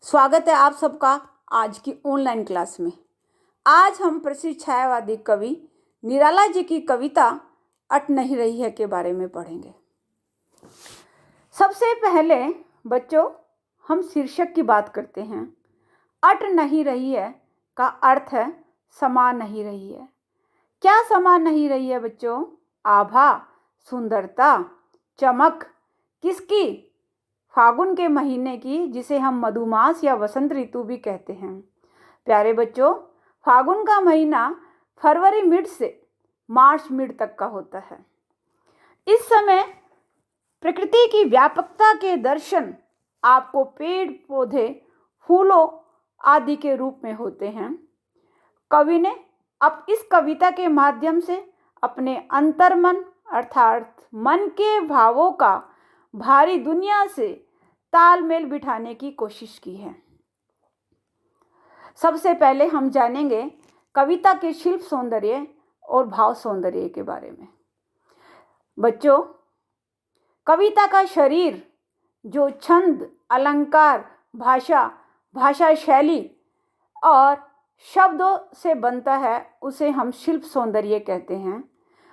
स्वागत है आप सबका आज की ऑनलाइन क्लास में। आज हम प्रसिद्ध छायावादी कवि निराला जी की कविता अट नहीं रही है के बारे में पढ़ेंगे। सबसे पहले बच्चों हम शीर्षक की बात करते हैं। अट नहीं रही है का अर्थ है समा नहीं रही है। क्या समा नहीं रही है बच्चों? आभा, सुंदरता, चमक किसकी? फागुन के महीने की, जिसे हम मधुमास या वसंत ऋतु भी कहते हैं। प्यारे बच्चों, फागुन का महीना फरवरी मिड से मार्च मिड तक का होता है। इस समय प्रकृति की व्यापकता के दर्शन आपको पेड़ पौधे फूलों आदि के रूप में होते हैं। कवि ने अब इस कविता के माध्यम से अपने अंतर्मन अर्थात मन के भावों का भारी दुनिया से तालमेल बिठाने की कोशिश की है। सबसे पहले हम जानेंगे कविता के शिल्प सौंदर्य और भाव सौंदर्य के बारे में। बच्चों, कविता का शरीर जो छंद, अलंकार, भाषा शैली और शब्दों से बनता है उसे हम शिल्प सौंदर्य कहते हैं,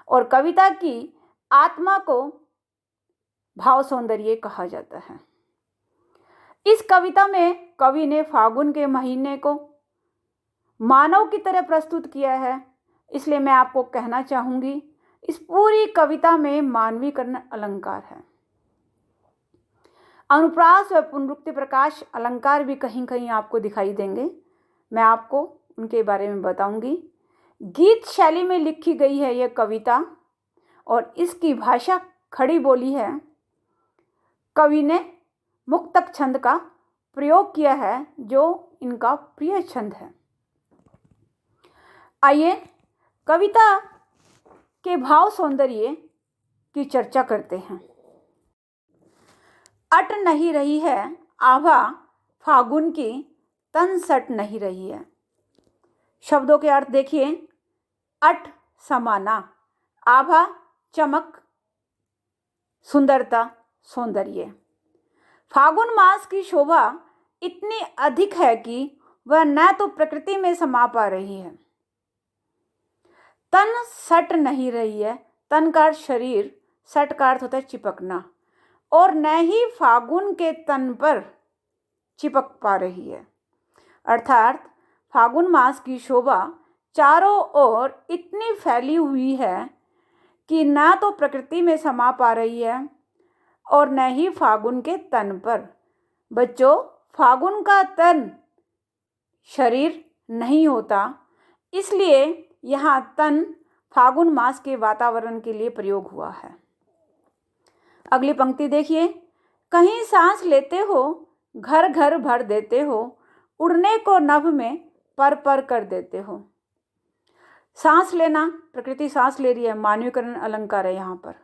और कविता की आत्मा को भाव सौंदर्य कहा जाता है। इस कविता में कवि ने फागुन के महीने को मानव की तरह प्रस्तुत किया है, इसलिए मैं आपको कहना चाहूँगी इस पूरी कविता में मानवीकरण अलंकार है। अनुप्रास व पुनरुक्ति प्रकाश अलंकार भी कहीं कहीं आपको दिखाई देंगे, मैं आपको उनके बारे में बताऊंगी। गीत शैली में लिखी गई है यह कविता और इसकी भाषा खड़ी बोली है। कवि ने मुक्तक छंद का प्रयोग किया है जो इनका प्रिय छंद है। आइए कविता के भाव सौंदर्य की चर्चा करते हैं। अट नहीं रही है आभा फागुन की, तन सट नहीं रही है। शब्दों के अर्थ देखिए। अट समाना, आभा चमक, सुंदरता सौंदर्य। फागुन मास की शोभा इतनी अधिक है कि वह न तो प्रकृति में समा पा रही है, तन सट नहीं रही है। तन का अर्थ शरीर, सट का अर्थ होता है चिपकना, और न ही फागुन के तन पर चिपक पा रही है। अर्थात फागुन मास की शोभा चारों ओर इतनी फैली हुई है कि न तो प्रकृति में समा पा रही है और न ही फागुन के तन पर। बच्चों, फागुन का तन शरीर नहीं होता, इसलिए यहाँ तन फागुन मास के वातावरण के लिए प्रयोग हुआ है। अगली पंक्ति देखिए। कहीं सांस लेते हो, घर घर भर देते हो, उड़ने को नभ में पर पर कर देते हो। सांस लेना, प्रकृति सांस ले रही है, मानवीकरण अलंकार है यहाँ पर।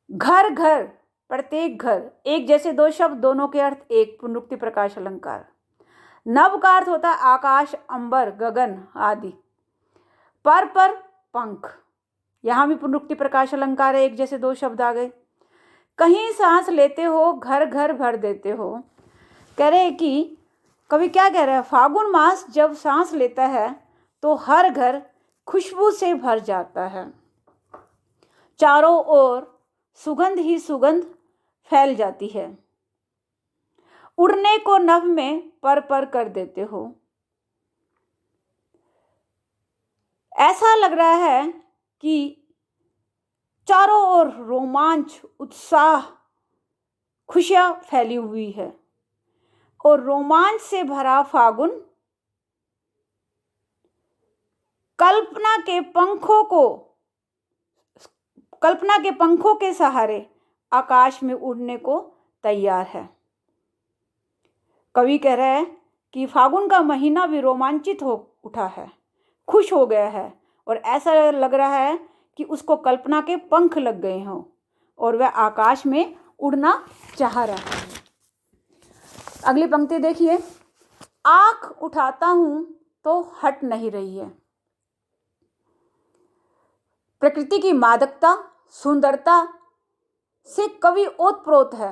घर घर, प्रत्येक घर, एक जैसे दो शब्द, दोनों के अर्थ एक, पुनरुक्ति प्रकाश अलंकार। नभ का अर्थ होता है आकाश, अंबर, गगन आदि। पर पंख, यहाँ भी पुनरुक्ति प्रकाश अलंकार है, एक जैसे दो शब्द आ गए। कहीं सांस लेते हो, घर घर भर देते हो। कह रहे हैं कि कवि क्या कह रहे हैं? फागुन मास जब सांस लेता है तो हर घर खुशबू से भर जाता है, चारों ओर सुगंध ही सुगंध फैल जाती है। उड़ने को नभ में पर पर कर देते हो। ऐसा लग रहा है कि चारों ओर रोमांच, उत्साह, खुशियां फैली हुई है, और रोमांच से भरा फागुन कल्पना के पंखों के सहारे आकाश में उड़ने को तैयार है। कवि कह रहा है कि फागुन का महीना भी रोमांचित हो उठा है, खुश हो गया है, और ऐसा लग रहा है कि उसको कल्पना के पंख लग गए हों और वह आकाश में उड़ना चाह रहा है। अगली पंक्ति देखिए। आँख उठाता हूं तो हट नहीं रही है। प्रकृति की मादकता, सुंदरता से कवि ओतप्रोत है।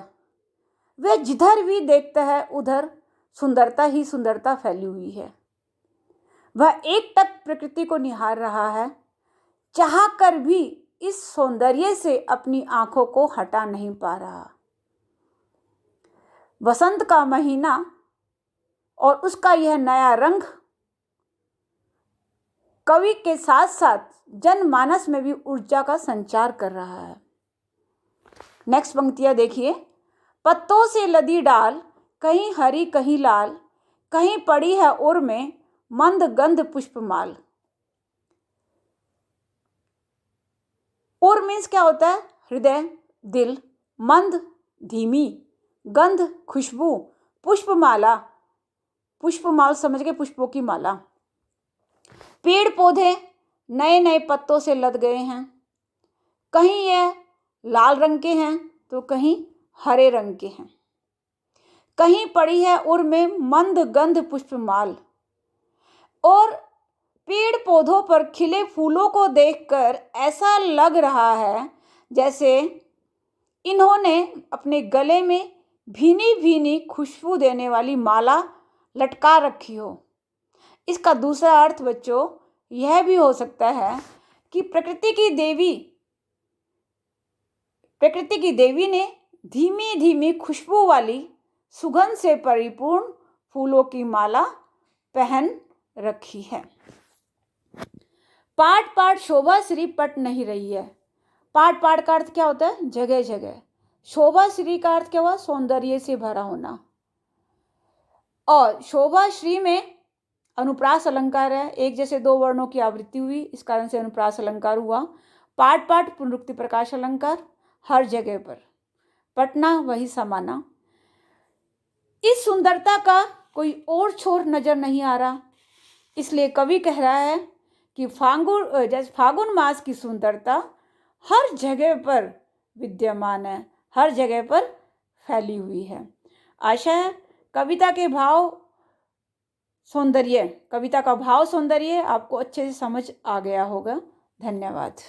वह जिधर भी देखता है उधर सुंदरता ही सुंदरता फैली हुई है। वह एकटक प्रकृति को निहार रहा है, चाह कर भी इस सौंदर्य से अपनी आंखों को हटा नहीं पा रहा। वसंत का महीना और उसका यह नया रंग कवि के साथ साथ जनमानस में भी ऊर्जा का संचार कर रहा है। नेक्स्ट पंक्तियां देखिए। पत्तों से लदी डाल, कहीं हरी कहीं लाल, कहीं पड़ी है उर में मंद गंध पुष्पमाल। उर मीन्स क्या होता है? हृदय, दिल। मंद धीमी, गंध खुशबू, पुष्पमाला पुष्पमाल समझ के पुष्पों की माला। पेड़ पौधे नए नए पत्तों से लद गए हैं, कहीं ये लाल रंग के हैं तो कहीं हरे रंग के हैं। कहीं पड़ी है उर में मंद गंध पुष्पमाल। और पेड़ पौधों पर खिले फूलों को देखकर ऐसा लग रहा है जैसे इन्होंने अपने गले में भीनी भीनी खुशबू देने वाली माला लटका रखी हो। इसका दूसरा अर्थ बच्चों यह भी हो सकता है कि प्रकृति की देवी ने धीमी धीमी खुशबू वाली सुगंध से परिपूर्ण फूलों की माला पहन रखी है। पाट पाट शोभा श्री पट नहीं रही है। पाट पाट का अर्थ क्या होता है? जगह जगह। शोभा श्री का अर्थ क्या हुआ? सौंदर्य से भरा होना। और शोभा श्री में अनुप्रास अलंकार है, एक जैसे दो वर्णों की आवृत्ति हुई, इस कारण से अनुप्रास अलंकार हुआ। पाट पाट पुनरुक्ति प्रकाश अलंकार, हर जगह पर, पटना वही समाना। इस सुंदरता का कोई और छोर नजर नहीं आ रहा, इसलिए कवि कह रहा है कि फागुन मास की सुंदरता हर जगह पर विद्यमान है, हर जगह पर फैली हुई है। आशा है कविता का भाव सौंदर्य आपको अच्छे से समझ आ गया होगा। धन्यवाद।